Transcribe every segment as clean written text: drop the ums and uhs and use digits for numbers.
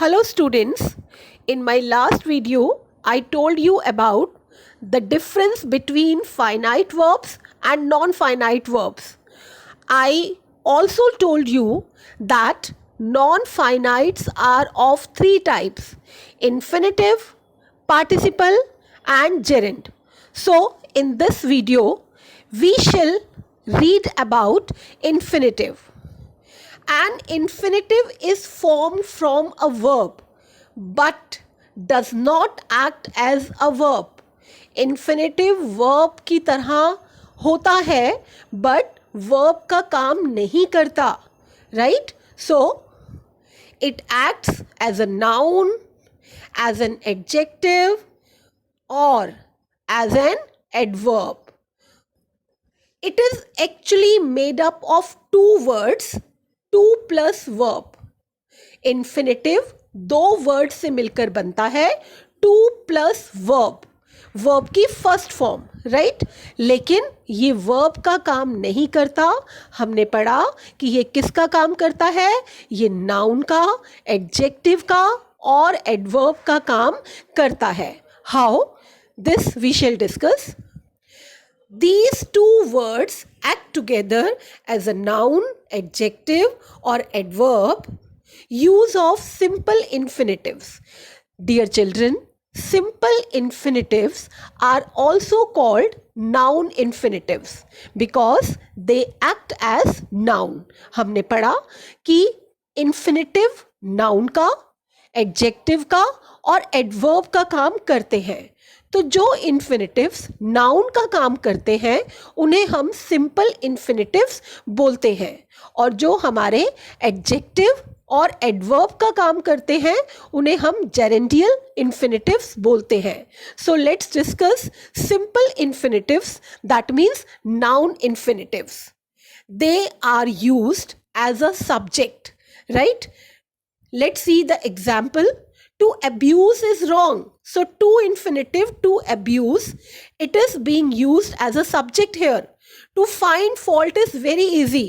Hello students, in my last video I told you about the difference between finite verbs and non-finite verbs. I also told you that non-finites are of three types: infinitive, participle and gerund. So in this video we shall read about infinitive. An infinitive is formed from a verb but does not act as a verb. Infinitive verb की तरह होता है but verb का काम नहीं करता. Right? So, it acts as a noun, as an adjective or as an adverb. It is actually made up of two words, two plus verb. Infinitive दो word से मिलकर बनता है, टू प्लस वर्ब, वर्ब की first form, right. लेकिन ये verb का काम नहीं करता. हमने पढ़ा कि ये किसका काम करता है, ये नाउन का, एडजेक्टिव का और एडवर्ब का काम करता है. How? This we shall discuss. These two words act together as a noun, adjective or adverb. Use of simple infinitives. Dear children, simple infinitives are also called noun infinitives because they act as noun. हमने पढ़ा कि infinitive noun का, adjective का और adverb का काम करते हैं. तो जो इन्फिनिटिव्स नाउन का काम करते हैं उन्हें हम सिंपल इन्फिनिटिव्स बोलते हैं, और जो हमारे एडजेक्टिव और एडवर्ब का काम करते हैं उन्हें हम जेरेंडियल इन्फिनिटिव्स बोलते हैं. So let's discuss simple infinitives, that means noun infinitives. They are used as a subject, right. Let's see the example. To abuse is wrong. So to infinitive, to abuse, it is being used as a subject here. To find fault is very easy.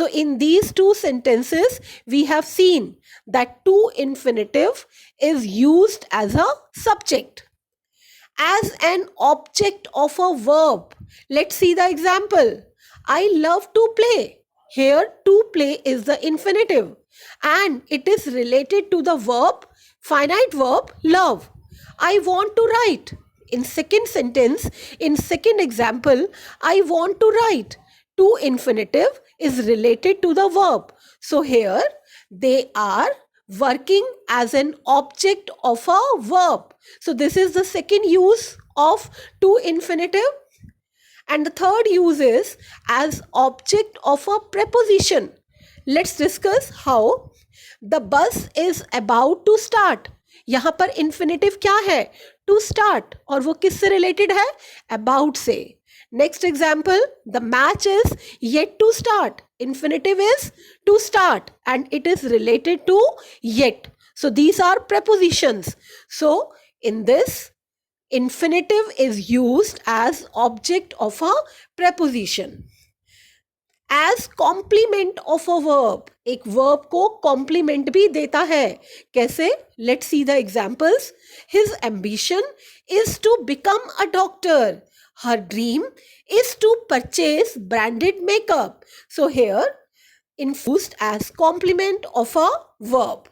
So in these two sentences, we have seen that to infinitive is used as a subject. As an object of a verb. Let's see the example. I love to play. Here to play is the infinitive and it is related to the verb, finite verb love. I want to write. In second sentence, in second example, I want to write. To infinitive is related to the verb. So here they are working as an object of a verb. So this is the second use of to infinitive. And the third use is as object of a preposition. Let's discuss how. The bus is about to start. यहाँ पर infinitive क्या है? To start. और वो किससे related है? About से. Next example, the match is yet to start. Infinitive is to start and it is related to yet. So these are prepositions. So in this, infinitive is used as object of a preposition. As complement of a verb. एक verb को complement भी देता है. कैसे? Let's see the examples. His ambition is to become a doctor. Her dream is to purchase branded makeup. So here, used as complement of a verb.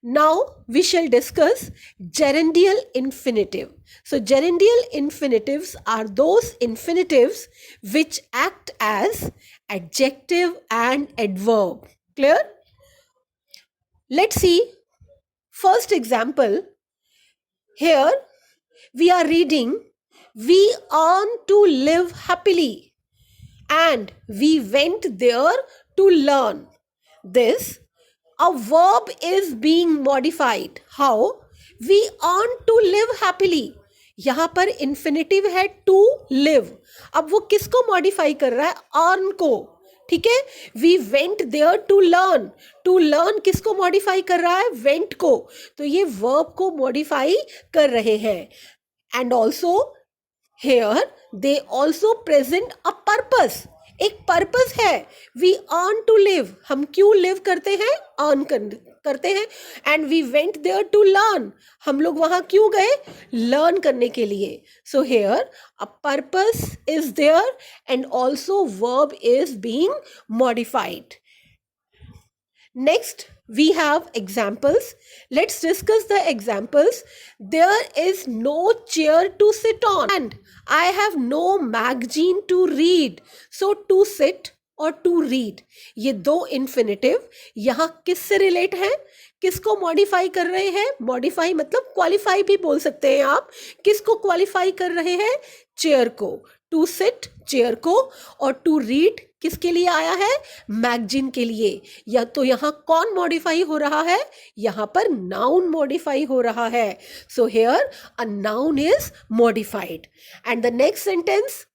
Now we shall discuss gerundial infinitive. So gerundial infinitives are those infinitives which act as adjective and adverb. Clear? Let's see. First example. Here we are reading, we earn to live happily and we went there to learn. This a verb is being modified. How? We earn to live happily. यहाँ पर infinitive है to live. अब वो किसको modify कर रहा है? earn को. ठीक है? We went there to learn. To learn किसको modify कर रहा है? went को. तो ये verb को modify कर रहे हैं. And also here they also present a purpose. एक पर्पस है. We earn to live. हम क्यों लिव करते हैं? अर्न करते हैं. And we went there to learn. हम लोग वहाँ क्यों गए? Learn करने के लिए. So here a purpose is there and also verb is being modified. Next, we have examples. Let's discuss the examples. There is no chair to sit on and I have no magazine to read. So to sit और to read, ये दो infinitive यहाँ किससे relate है? किसको modify कर रहे हैं? मॉडिफाई मतलब क्वालिफाई भी बोल सकते हैं आप. किसको क्वालिफाई कर रहे हैं? चेयर को. टू सिट चेयर को और टू रीड किसके लिए आया है? मैगजीन के लिए. या तो यहाँ कौन मॉडिफाई हो रहा है? यहाँ पर नाउन मॉडिफाई हो रहा है. So here a noun is modified. And the next sentence,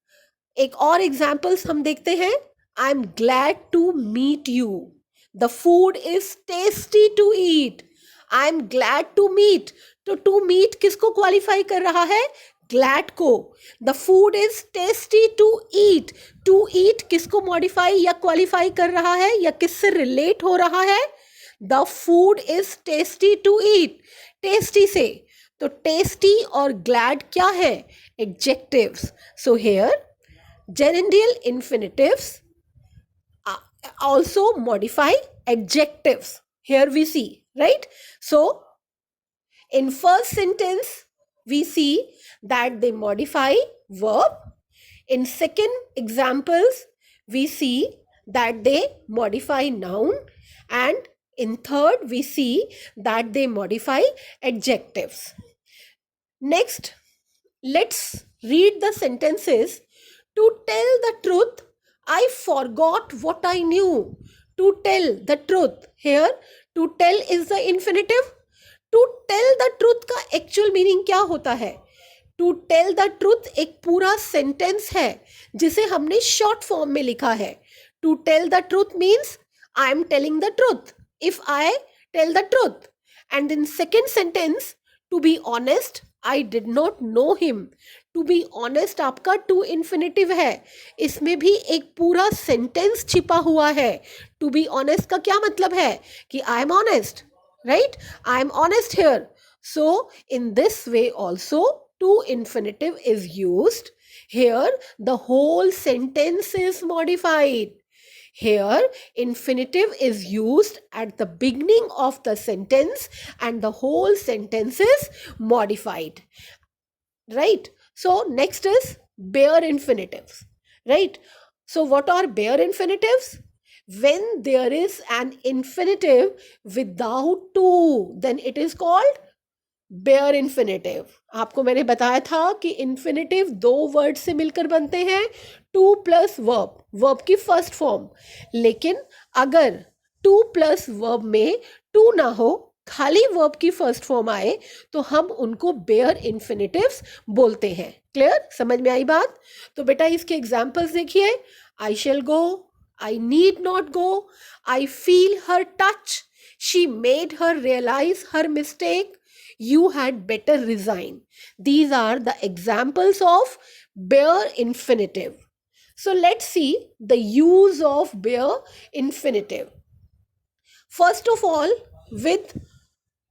एक और एग्जाम्पल्स हम देखते हैं. I am glad to meet you. The food is tasty to eat. I am glad to meet. तो टू मीट किसको क्वालिफाई कर रहा है? ग्लैड को. The food is tasty to eat. To eat किसको मॉडिफाई या क्वालिफाई कर रहा है या किससे रिलेट हो रहा है? The food is tasty to eat. Tasty से. तो टेस्टी और ग्लैड क्या है? Adjectives. So here gerundial infinitives also modify adjectives. Here we see, right? So in first sentence we see that they modify verb. In second examples we see that they modify noun, and in third we see that they modify adjectives. Next, let's read the sentences. To tell the truth, I forgot what I knew. To tell the truth. Here, to tell is the infinitive. To tell the truth का actual meaning क्या होता है? To tell the truth एक पूरा sentence है जिसे हमने short form में लिखा है. To tell the truth means I am telling the truth. If I tell the truth. And in second sentence, to be honest, I did not know him. To be honest आपका to infinitive है. इसमें भी एक पूरा sentence छिपा हुआ है. To be honest का क्या मतलब है? कि I am honest, right? I am honest here. So in this way also to infinitive is used. Here the whole sentence is modified. Here, infinitive is used at the beginning of the sentence and the whole sentence is modified. Right? So, next is bare infinitives. Right? So, what are bare infinitives? When there is an infinitive without to, then it is called bare infinitive. आपको मैंने बताया था कि infinitive दो word से मिलकर बनते हैं. टू प्लस वर्ब, वर्ब की फर्स्ट फॉर्म. लेकिन अगर टू प्लस वर्ब में टू ना हो, खाली वर्ब की फर्स्ट फॉर्म आए, तो हम उनको बेयर इन्फिनेटिव्स बोलते हैं. क्लियर? समझ में आई बात? तो बेटा इसके एग्जाम्पल्स देखिए. I shall go, I need not go, I feel her touch, she made her realise her mistake, you had better resign. These are the examples of bare infinitive. So let's see the use of bare infinitive. First of all, with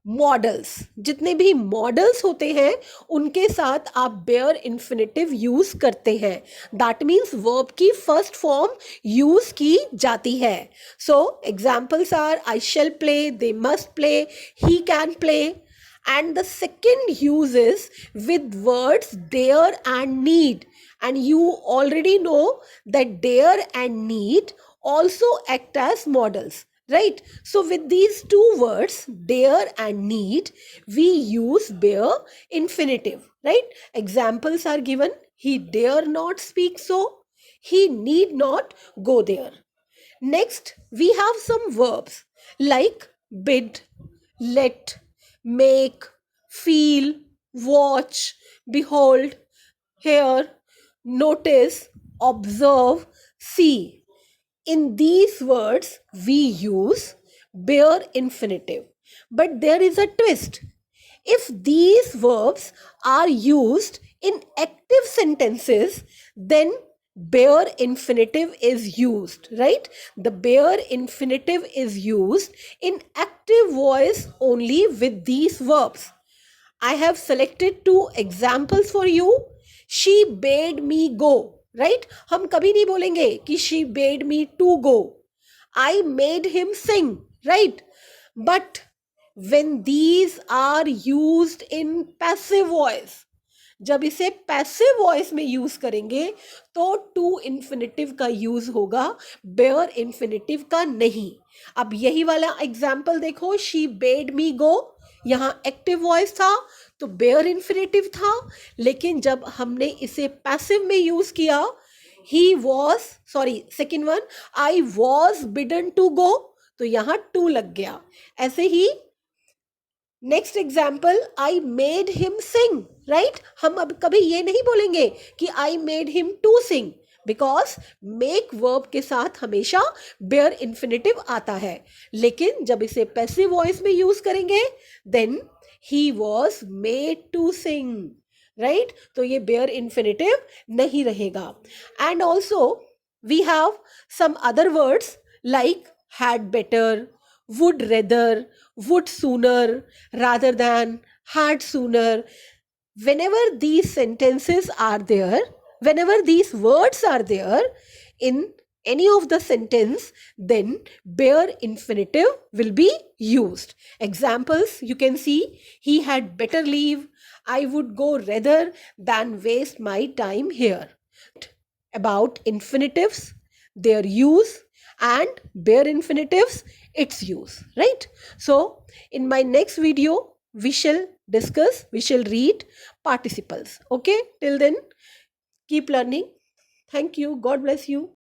models. जितने भी models होते हैं उनके साथ आप bear infinitive use करते हैं. That means verb की फर्स्ट फॉर्म यूज की जाती है. सो examples are I shall play, they must play, he can play. And the second use is with words dare and need. And you already know that dare and need also act as models, right? So with these two words, dare and need, we use bare infinitive, right? Examples are given. He dare not speak so. He need not go there. Next, we have some verbs like bid, let, make, feel, watch, behold, hear, notice, observe, see. In these words, we use bare infinitive. But there is a twist. If these verbs are used in active sentences, then bare infinitive is used, right? The bare infinitive is used in active voice only with these verbs. I have selected two examples for you. She bade me go, right? हम कभी नहीं बोलेंगे कि she bade me to go. I made him sing, right? But when these are used in passive voice, जब इसे passive voice में use करेंगे तो टू इन्फिनेटिव का यूज होगा, बेयर इन्फिनेटिव का नहीं. अब यही वाला एग्जाम्पल देखो, शी बेड मी गो, यहां एक्टिव वॉइस था तो बेयर इन्फिनेटिव था, लेकिन जब हमने इसे पैसिव में यूज किया, he was, sorry second one, I was bidden to go, तो यहां टू लग गया. ऐसे ही next example, I made him sing, right? हम अब कभी ये नहीं बोलेंगे कि I made him to sing, because make verb के साथ हमेशा बेयर इन्फिनेटिव आता है. लेकिन जब इसे पैसिव वॉइस में यूज करेंगे, then he was made to sing, right? तो ये बेयर इन्फिनेटिव नहीं रहेगा. And also we have some other words like had better, would rather, would sooner, rather than, had sooner. Whenever these sentences are there, whenever these words are there in any of the sentence, then bare infinitive will be used. Examples you can see, he had better leave, I would go rather than waste my time here. About infinitives, their use, and bare infinitives, its use, right? So in my next video we shall discuss, we shall read participles. Okay, till then keep learning. Thank you. God bless you.